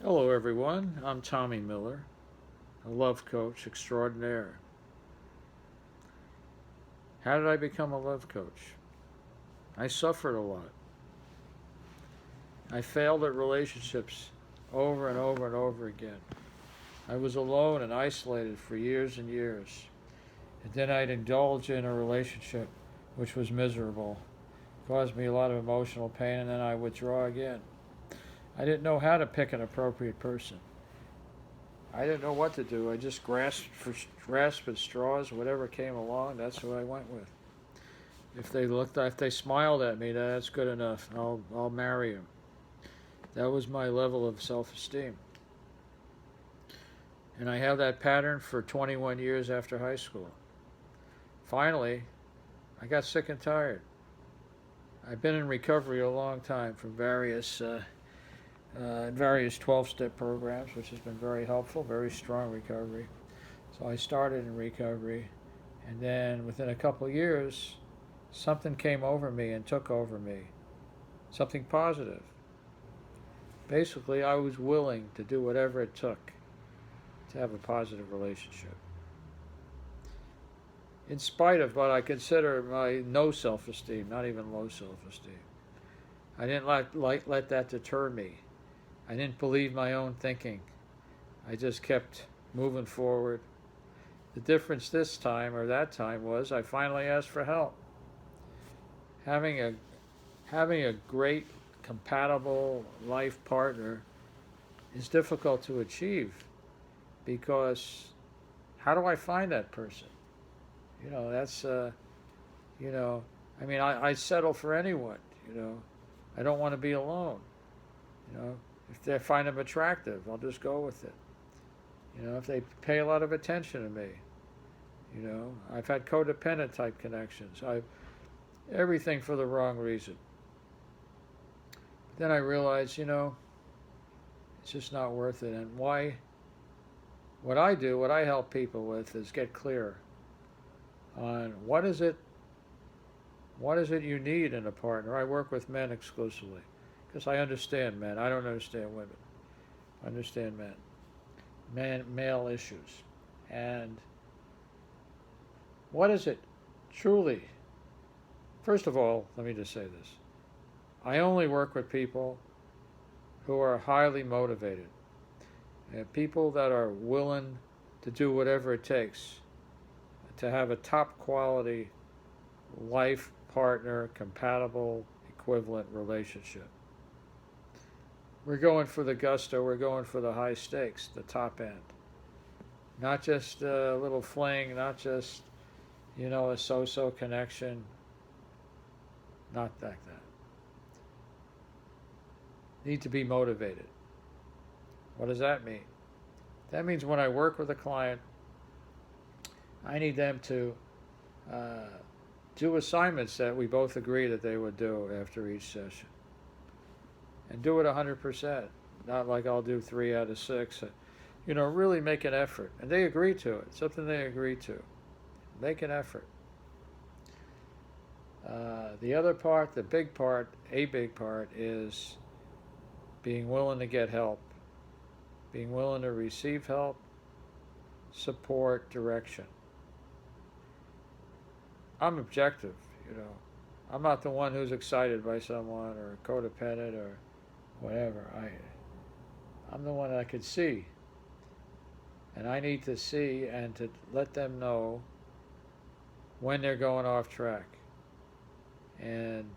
Hello, everyone. I'm Tommy Miller, a love coach extraordinaire. How did I become a love coach? I suffered a lot. I failed at relationships over and over and over again. I was alone and isolated for years and years. And then I'd indulge in a relationship which was miserable, caused me a lot of emotional pain, and then I withdraw again. I didn't know how to pick an appropriate person. I didn't know what to do. I just grasped at straws. Whatever came along, that's who I went with. If they smiled at me, that's good enough. I'll marry him. That was my level of self-esteem, and I have that pattern for 21 years after high school. Finally, I got sick and tired. I've been in recovery a long time from various 12-step programs, which has been very helpful. Very strong recovery. So I started in recovery, and then within a couple of years, something came over me and took over me. Something positive. Basically, I was willing to do whatever it took to have a positive relationship. In spite of what I consider my no self esteem, not even low self esteem. I didn't let that deter me. I didn't believe my own thinking. I just kept moving forward. The difference this time or that time was I finally asked for help. Having a having a great compatible life partner is difficult to achieve because how do I find that person? You know, that's you know, I settle for anyone. You know, I don't want to be alone. You know, if they find them attractive, I'll just go with it. You know, if they pay a lot of attention to me. You know, I've had codependent type connections. I've everything for the wrong reason. Then I realized, it's just not worth it. And why? What I help people with is get clear on what is it you need in a partner. I work with men exclusively because I understand men. I don't understand women. I understand male issues. And what is it truly? First of all, let me just say this. I only work with people who are highly motivated, and people that are willing to do whatever it takes to have a top quality life partner, compatible, equivalent relationship. We're going for the gusto, we're going for the high stakes, the top end. Not just a little fling, not just, a so so connection, not like that. Need to be motivated. What does that mean? That means when I work with a client, I need them to uh, do assignments that we both agree that they would do after each session. And do it 100%. Not like I'll do 3 out of 6. Really make an effort. And they agree to it. Something they agree to. Make an effort. The other part, a big part, is being willing to get help, being willing to receive help, support, direction. I'm objective, you know. I'm not the one who's excited by someone or codependent or whatever. I'm the one that could see, and I need to see and to let them know when they're going off track. And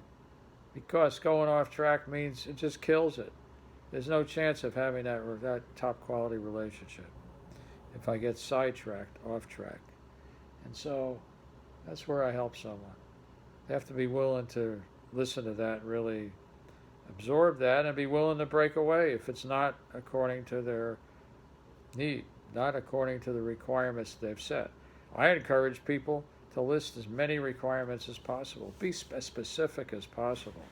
because going off track means it just kills it. There's no chance of having that top quality relationship if I get sidetracked, off track. And so that's where I help someone. They have to be willing to listen to that, really absorb that, and be willing to break away if it's not according to their need, not according to the requirements they've set. I encourage people to list as many requirements as possible. Be as specific as possible.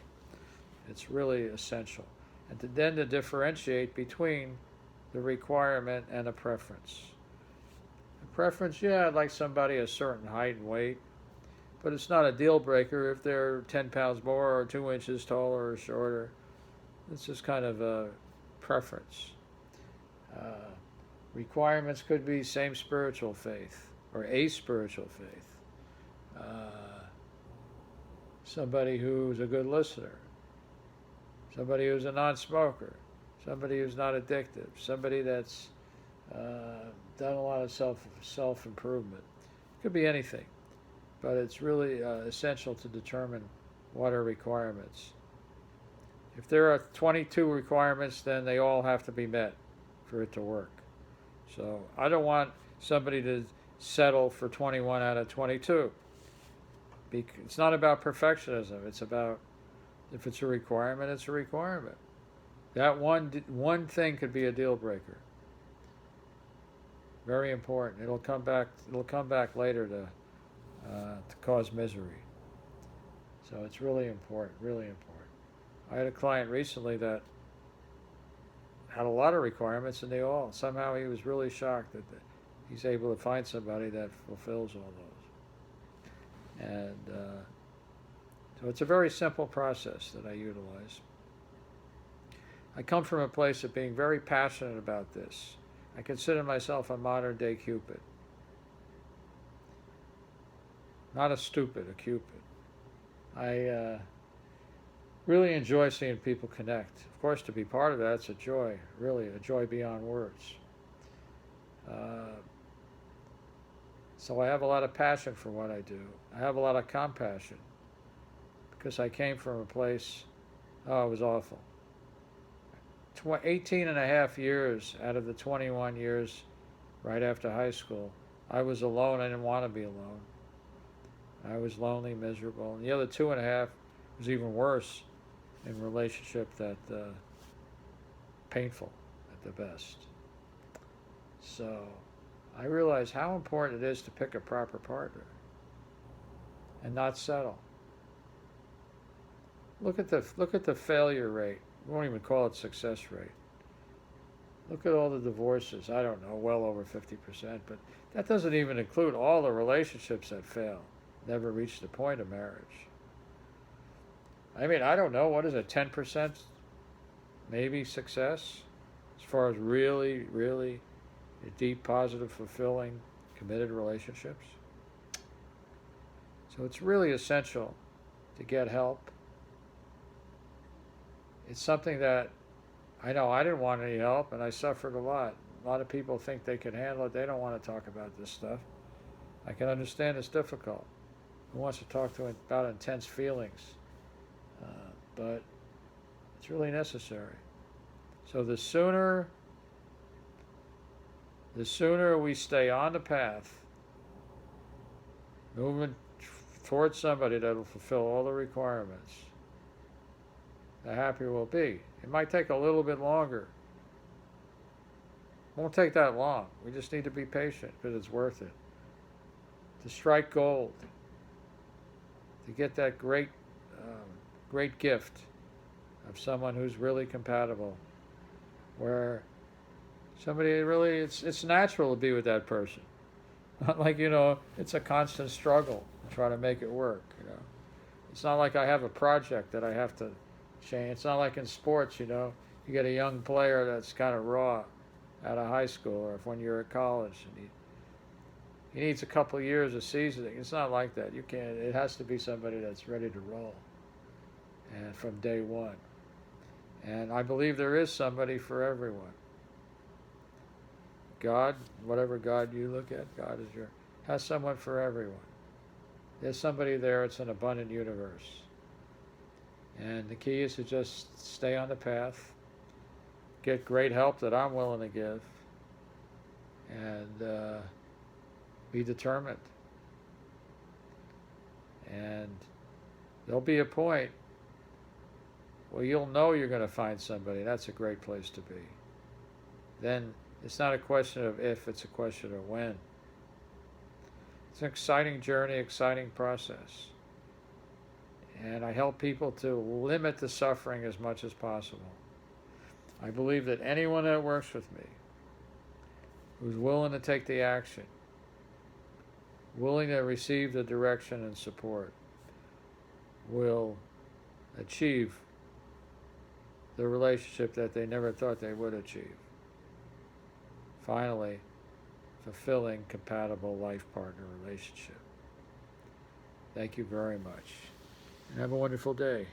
It's really essential. And then to differentiate between the requirement and a preference. A preference, yeah, I'd like somebody a certain height and weight, but it's not a deal breaker if they're 10 pounds more or 2 inches taller or shorter. It's just kind of a preference. Requirements could be same spiritual faith or a spiritual faith. Somebody who's a good listener, somebody who's a non-smoker, somebody who's not addictive, somebody that's done a lot of self improvement. It could be anything, but it's really essential to determine what are requirements. If there are 22 requirements, then they all have to be met for it to work. So I don't want somebody to settle for 21 out of 22. It's not about perfectionism. It's about, if it's a requirement, it's a requirement. That one thing could be a deal breaker. Very important. It'll come back later to cause misery. So it's really important. Really important. I had a client recently that had a lot of requirements, and somehow he was really shocked that he's able to find somebody that fulfills all those. And so it's a very simple process that I utilize. I come from a place of being very passionate about this. I consider myself a modern day Cupid. Not a stupid, a Cupid. I really enjoy seeing people connect. Of course, to be part of that's a joy, really, a joy beyond words. So I have a lot of passion for what I do. I have a lot of compassion because I came from a place, it was awful. 18 and a half years out of the 21 years right after high school, I was alone. I didn't want to be alone. I was lonely, miserable. And the other 2.5 was even worse in relationship that painful at the best. So I realized how important it is to pick a proper partner and not settle. Look at the failure rate. We won't even call it success rate. Look at all the divorces. I don't know, well over 50%, but that doesn't even include all the relationships that fail, never reach the point of marriage. I mean, I don't know, what is it, 10% maybe success as far as really, really deep, positive, fulfilling, committed relationships? So it's really essential to get help. It's something that I know I didn't want any help, and I suffered a lot. A lot of people think they can handle it. They don't want to talk about this stuff. I can understand it's difficult. Who wants to talk about intense feelings? But it's really necessary. So the sooner we stay on the path, moving towards somebody that will fulfill all the requirements, the happier we'll be. It might take a little bit longer. It won't take that long. We just need to be patient because it's worth it. To strike gold, to get that great gift of someone who's really compatible, where somebody really, it's natural to be with that person. Not like, it's a constant struggle to try to make it work, It's not like I have a project that I have to change. It's not like in sports, you get a young player that's kind of raw out of high school, or if when you're at college and he needs a couple of years of seasoning. It's not like that. It has to be somebody that's ready to roll, and from day one. And I believe there is somebody for everyone. God, whatever God you look at, God has someone for everyone. There's somebody there. It's an abundant universe. And the key is to just stay on the path, get great help that I'm willing to give, and be determined. And there'll be a point where you'll know you're going to find somebody. That's a great place to be. Then it's not a question of if, it's a question of when. It's an exciting journey, exciting process. And I help people to limit the suffering as much as possible. I believe that anyone that works with me, who's willing to take the action, willing to receive the direction and support, will achieve the relationship that they never thought they would achieve. finally, fulfilling, compatible life partner relationship. Thank you very much. And have a wonderful day.